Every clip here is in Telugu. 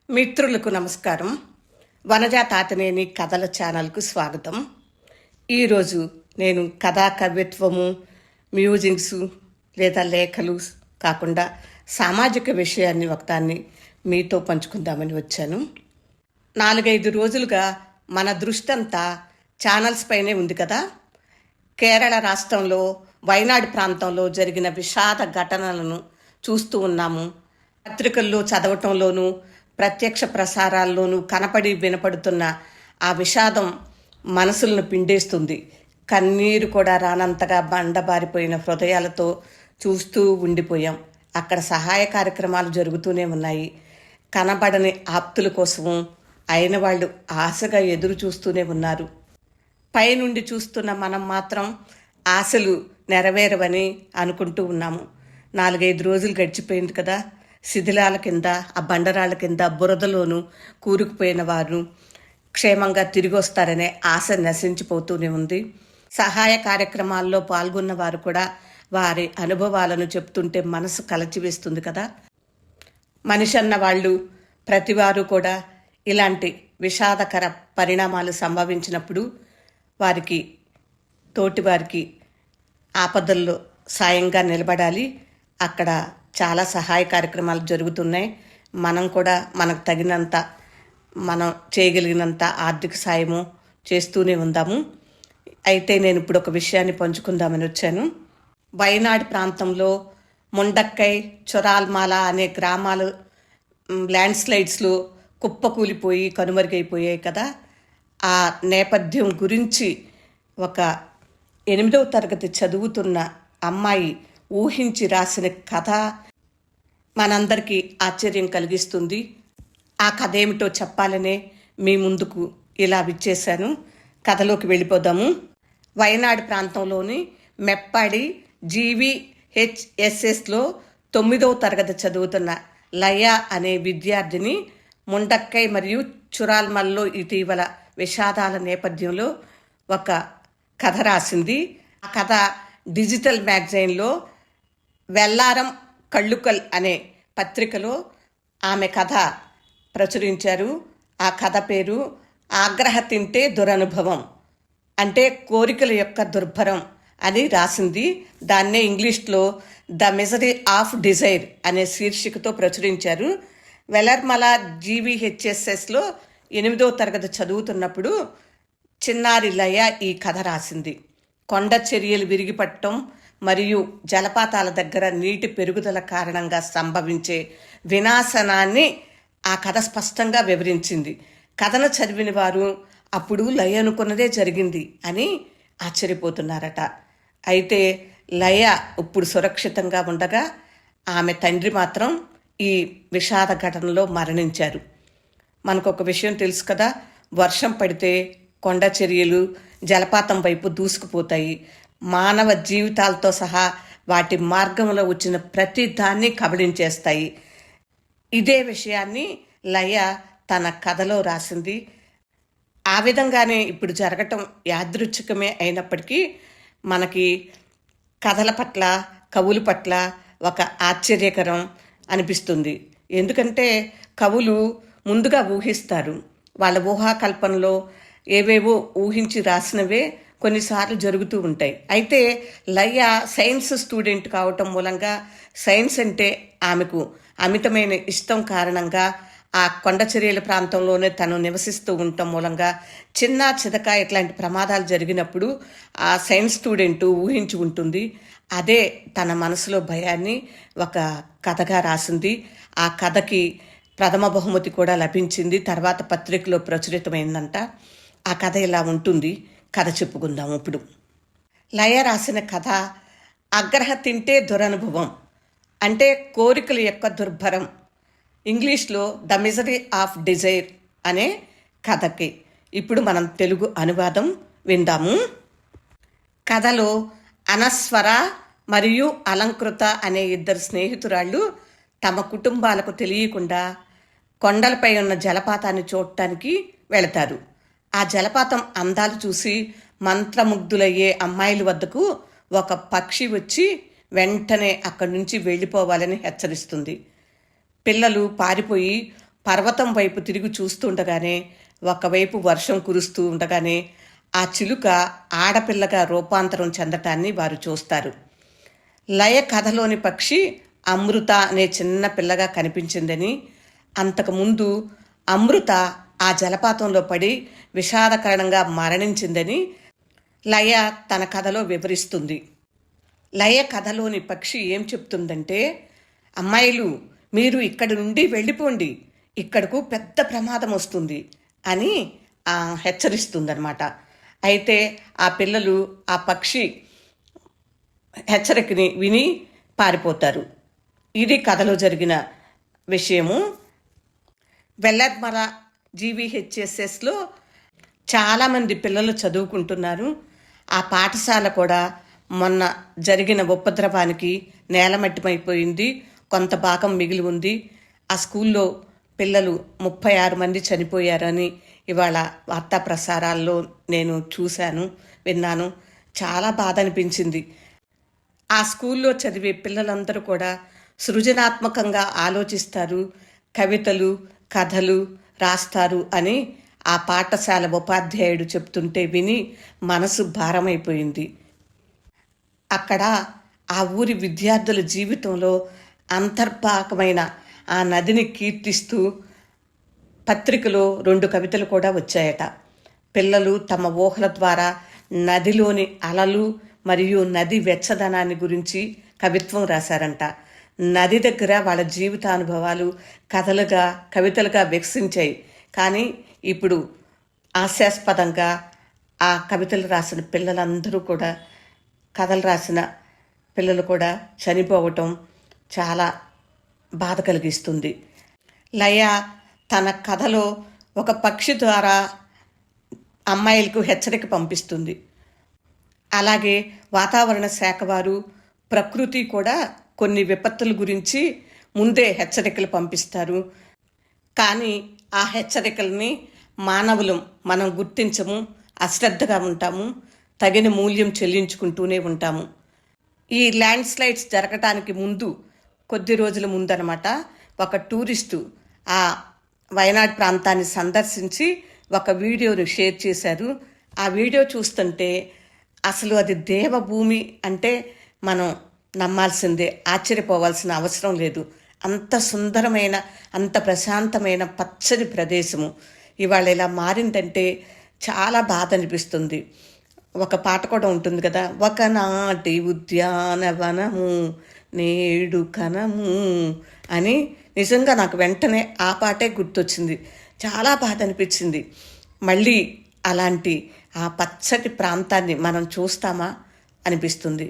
మిత్రులకు నమస్కారం. వనజా తాతనేని కథల ఛానల్కు స్వాగతం. ఈరోజు నేను కథా కవిత్వము, మ్యూజిక్స్ లేదా లేఖలు కాకుండా సామాజిక విషయాన్ని ఒకదాన్ని మీతో పంచుకుందామని వచ్చాను. 4-5 రోజులుగా మన దృష్టి అంతా ఛానల్స్ పైనే ఉంది కదా. కేరళ రాష్ట్రంలో వైనాడు ప్రాంతంలో జరిగిన విషాద ఘటనలను చూస్తూ ఉన్నాము. పత్రికల్లో చదవటంలోనూ ప్రత్యక్ష ప్రసారాల్లోనూ కనపడి వినపడుతున్న ఆ విషాదం మనసులను పిండేస్తుంది. కన్నీరు కూడా రానంతగా బండబారిపోయిన హృదయాలతో చూస్తూ ఉండిపోయాం. అక్కడ సహాయ కార్యక్రమాలు జరుగుతూనే ఉన్నాయి. కనబడని ఆప్తుల కోసము అయిన వాళ్ళు ఆశగా ఎదురు చూస్తూనే ఉన్నారు. పైనుండి చూస్తున్న మనం మాత్రం ఆశలు నెరవేరవని అనుకుంటూ ఉన్నాము. 4-5 రోజులు గడిచిపోయింది కదా. శిథిలాల కింద, ఆ బండరాళ్ళ కింద బురదలోనూ కూరుకుపోయిన వారు క్షేమంగా తిరిగి వస్తారనే ఆశ నశించిపోతూనే ఉంది. సహాయ కార్యక్రమాల్లో పాల్గొన్న వారు కూడా వారి అనుభవాలను చెప్తుంటే మనసు కలచివేస్తుంది కదా. మనిషి అన్న వాళ్ళు ప్రతివారు కూడా ఇలాంటి విషాదకర పరిణామాలు సంభవించినప్పుడు వారికి, తోటివారికి ఆపదల్లో సాయంగా నిలబడాలి. అక్కడ చాలా సహాయ కార్యక్రమాలు జరుగుతున్నాయి. మనం కూడా మనకు తగినంత, మనం చేయగలిగినంత ఆర్థిక సాయము చేస్తూనే ఉందాము. అయితే నేను ఇప్పుడు ఒక విషయాన్ని పంచుకుందామని వచ్చాను. వైనాడు ప్రాంతంలో ముండక్కై, చొరాల్మాల అనే గ్రామాలు ల్యాండ్ స్లైడ్స్లో కుప్పకూలిపోయి కనుమరుగైపోయాయి కదా. ఆ నేపథ్యం గురించి ఒక 8వ తరగతి చదువుతున్న అమ్మాయి ఊహించి రాసిన కథ మనందరికీ ఆశ్చర్యం కలిగిస్తుంది. ఆ కథ ఏమిటో చెప్పాలనే మీ ముందుకు ఇలా విచ్చేశాను. కథలోకి వెళ్ళిపోదాము. వైనాడు ప్రాంతంలోని మెప్పాడి జీవీహెచ్ఎస్ఎస్లో 9వ తరగతి చదువుతున్న లయ అనే విద్యార్థిని ముండక్కై మరియు చురాల్మల్లో ఇటీవల విషాదాల నేపథ్యంలో ఒక కథ రాసింది. ఆ కథ డిజిటల్ మ్యాగజైన్లో వెల్లారం కళ్ళుకల్ అనే పత్రికలో ఆమె కథ ప్రచురించారు. ఆ కథ పేరు ఆగ్రహ తింటే దురనుభవం, అంటే కోరికల యొక్క దుర్భరం అని రాసింది. దాన్నే ఇంగ్లీష్లో ద మిజరీ ఆఫ్ డిజైర్ అనే శీర్షికతో ప్రచురించారు. వెల్లర్మల జీవీహెచ్ఎస్ఎస్లో 8వ తరగతి చదువుతున్నప్పుడు చిన్నారి లయ ఈ కథ రాసింది. కొండ చర్యలు విరిగిపట్టడం మరియు జలపాతాల దగ్గర నీటి పెరుగుదల కారణంగా సంభవించే వినాశనాన్ని ఆ కథ స్పష్టంగా వివరించింది. కథను చదివిన వారు అప్పుడు లయ అనుకున్నదే జరిగింది అని ఆశ్చర్యపోతున్నారట. అయితే లయ ఇప్పుడు సురక్షితంగా ఉండగా ఆమె తండ్రి మాత్రం ఈ విషాద ఘటనలో మరణించారు. మనకు ఒక విషయం తెలుసు కదా, వర్షం పడితే కొండ చర్యలు జలపాతం వైపు దూసుకుపోతాయి. మానవ జీవితాలతో సహా వాటి మార్గంలో వచ్చిన ప్రతి దాన్ని కబళించేస్తాయి. ఇదే విషయాన్ని లయ తన కథలో రాసింది. ఆ విధంగానే ఇప్పుడు జరగటం యాదృచ్ఛికమే అయినప్పటికీ మనకి కథల పట్ల, కవుల పట్ల ఒక ఆశ్చర్యకరం అనిపిస్తుంది. ఎందుకంటే కవులు ముందుగా ఊహిస్తారు. వాళ్ళ ఊహాకల్పనలో ఏవేవో ఊహించి రాసినవే కొన్నిసార్లు జరుగుతూ ఉంటాయి. అయితే లయ సైన్స్ స్టూడెంట్ కావటం మూలంగా, సైన్స్ అంటే ఆమెకు అమితమైన ఇష్టం కారణంగా ఆ కొండ చర్యల ప్రాంతంలోనే తను నివసిస్తూ ఉండటం మూలంగా చిన్న చితక ఇట్లాంటి ప్రమాదాలు జరిగినప్పుడు ఆ సైన్స్ స్టూడెంట్ ఊహించి ఉంటుంది. అదే తన మనసులో భయాన్ని ఒక కథగా రాసింది. ఆ కథకి ప్రథమ బహుమతి కూడా లభించింది. తర్వాత పత్రికలో ప్రచురితమైందంట. ఆ కథ ఇలా ఉంటుంది. కథ చెప్పుకుందాం ఇప్పుడు. లయ రాసిన కథ ఆగ్రహ తింటే దురనుభవం, అంటే కోరికల యొక్క దుర్భరం. ఇంగ్లీష్లో ద మిజరీ ఆఫ్ డిజైర్ అనే కథకి ఇప్పుడు మనం తెలుగు అనువాదం విందాము. కథలో అనస్వర మరియు అలంకృత అనే 2 స్నేహితురాళ్ళు తమ కుటుంబాలకు తెలియకుండా కొండలపై ఉన్న జలపాతాన్ని చూడటానికి వెళతారు. ఆ జలపాతం అందాలు చూసి మంత్రముగ్ధులయ్యే అమ్మాయిల వద్దకు ఒక పక్షి వచ్చి వెంటనే అక్కడి నుంచి వెళ్ళిపోవాలని హెచ్చరిస్తుంది. పిల్లలు పారిపోయి పర్వతం వైపు తిరిగి చూస్తుండగానే ఒకవైపు వర్షం కురుస్తూ ఉండగానే ఆ చిలుక ఆడపిల్లగా రూపాంతరం చెందటాన్ని వారు చూస్తారు. లయ కథలోని పక్షి అమృత అనే చిన్న పిల్లగా కనిపించిందని, అంతకుముందు అమృత ఆ జలపాతంలో పడి విషాదకరంగా మరణించిందని లయ తన కథలో వివరిస్తుంది. లయ కథలోని పక్షి ఏం చెప్తుందంటే, అమ్మాయిలు మీరు ఇక్కడి నుండి వెళ్ళిపోండి, ఇక్కడకు పెద్ద ప్రమాదం వస్తుంది అని హెచ్చరిస్తుందన్నమాట. అయితే ఆ పిల్లలు ఆ పక్షి హెచ్చరికని విని పారిపోతారు. ఇది కథలో జరిగిన విషయము. వెల్లర్మల జీవీహెచ్ఎస్ఎస్లో చాలామంది పిల్లలు చదువుకుంటున్నారు. ఆ పాఠశాల కూడా మొన్న జరిగిన ఉపద్రవానికి నేలమట్టమైపోయింది. కొంత భాగం మిగిలి ఉంది. ఆ స్కూల్లో పిల్లలు 36 మంది చనిపోయారని ఇవాళ వార్తా ప్రసారాల్లో నేను చూశాను, విన్నాను. చాలా బాధ అనిపించింది. ఆ స్కూల్లో చదివే పిల్లలందరూ కూడా సృజనాత్మకంగా ఆలోచిస్తారు, కవితలు కథలు రాస్తారు అని ఆ పాఠశాల ఉపాధ్యాయుడు చెప్తుంటే విని మనసు భారమైపోయింది. అక్కడ ఆ ఊరి విద్యార్థుల జీవితంలో అంతర్భాగమైన ఆ నదిని కీర్తిస్తూ పత్రికలో 2 కవితలు కూడా వచ్చాయట. పిల్లలు తమ ఊహల ద్వారా నదిలోని అలలు మరియు నది వెచ్చదనాన్ని గురించి కవిత్వం రాశారంట. నది దగ్గర వాళ్ళ జీవితానుభవాలు కథలుగా కవితలుగా వికసించాయి. కానీ ఇప్పుడు హాస్యాస్పదంగా ఆ కవితలు రాసిన పిల్లలందరూ కూడా, కథలు రాసిన పిల్లలు కూడా చనిపోవటం చాలా బాధ కలిగిస్తుంది. లయ తన కథలో ఒక పక్షి ద్వారా అమ్మాయిలకు హెచ్చరిక పంపిస్తుంది. అలాగే వాతావరణ శాఖ వారు, ప్రకృతి కూడా కొన్ని విపత్తుల గురించి ముందే హెచ్చరికలు పంపిస్తారు. కానీ ఆ హెచ్చరికల్ని మానవులం మనం గుర్తించము, అశ్రద్ధగా ఉంటాము, తగిన మూల్యం చెల్లించుకుంటూనే ఉంటాము. ఈ ల్యాండ్ స్లైడ్స్ జరగటానికి ముందు, కొద్ది రోజుల ముందనమాట, ఒక టూరిస్టు ఆ వయనాడ్ ప్రాంతాన్ని సందర్శించి ఒక వీడియోని షేర్ చేశారు. ఆ వీడియో చూస్తుంటే అసలు అది దేవభూమి అంటే మనం నమ్మాల్సిందే, ఆశ్చర్యపోవాల్సిన అవసరం లేదు. అంత సుందరమైన, అంత ప్రశాంతమైన పచ్చని ప్రదేశము ఇవాళ ఇలా మారిందంటే చాలా బాధ అనిపిస్తుంది. ఒక పాట కూడా ఉంటుంది కదా, ఒకనాటి ఉద్యానవనము నేడు కనము అని. నిజంగా నాకు వెంటనే ఆ పాటే గుర్తొచ్చింది. చాలా బాధ అనిపించింది. మళ్ళీ అలాంటి ఆ పచ్చటి ప్రాంతాన్ని మనం చూస్తామా అనిపిస్తుంది.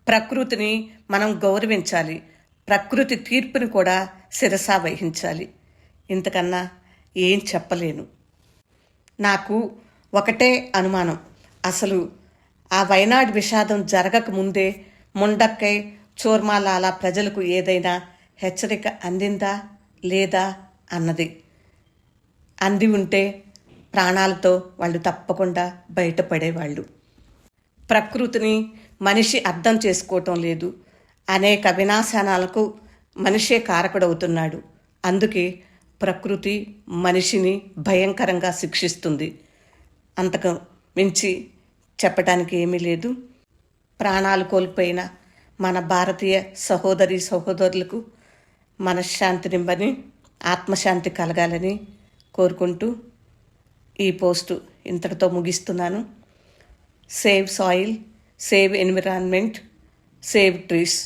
ప్రకృతిని మనం గౌరవించాలి, ప్రకృతి తీర్పుని కూడా శిరసా వహించాలి. ఇంతకన్నా ఏం చెప్పలేను. నాకు ఒకటే అనుమానం, అసలు ఆ వయనాడ్ విషాదం జరగకముందే ముండక్కై, చోర్మాలాల ప్రజలకు ఏదైనా హెచ్చరిక అందిందా లేదా అన్నది. అంది ఉంటే ప్రాణాలతో వాళ్ళు తప్పకుండా బయటపడేవాళ్ళు. ప్రకృతిని మనిషి అర్థం చేసుకోవటం లేదు. అనేక వినాశనాలకు మనిషే కారకుడవుతున్నాడు. అందుకే ప్రకృతి మనిషిని భయంకరంగా శిక్షిస్తుంది. అంతకు మించి చెప్పడానికి ఏమీ లేదు. ప్రాణాలు కోల్పోయిన మన భారతీయ సహోదరి సహోదరులకు మనశ్శాంతినివ్వని, ఆత్మశాంతి కలగాలని కోరుకుంటూ ఈ పోస్టు ఇంతటితో ముగిస్తున్నాను. Save soil, save environment, save trees.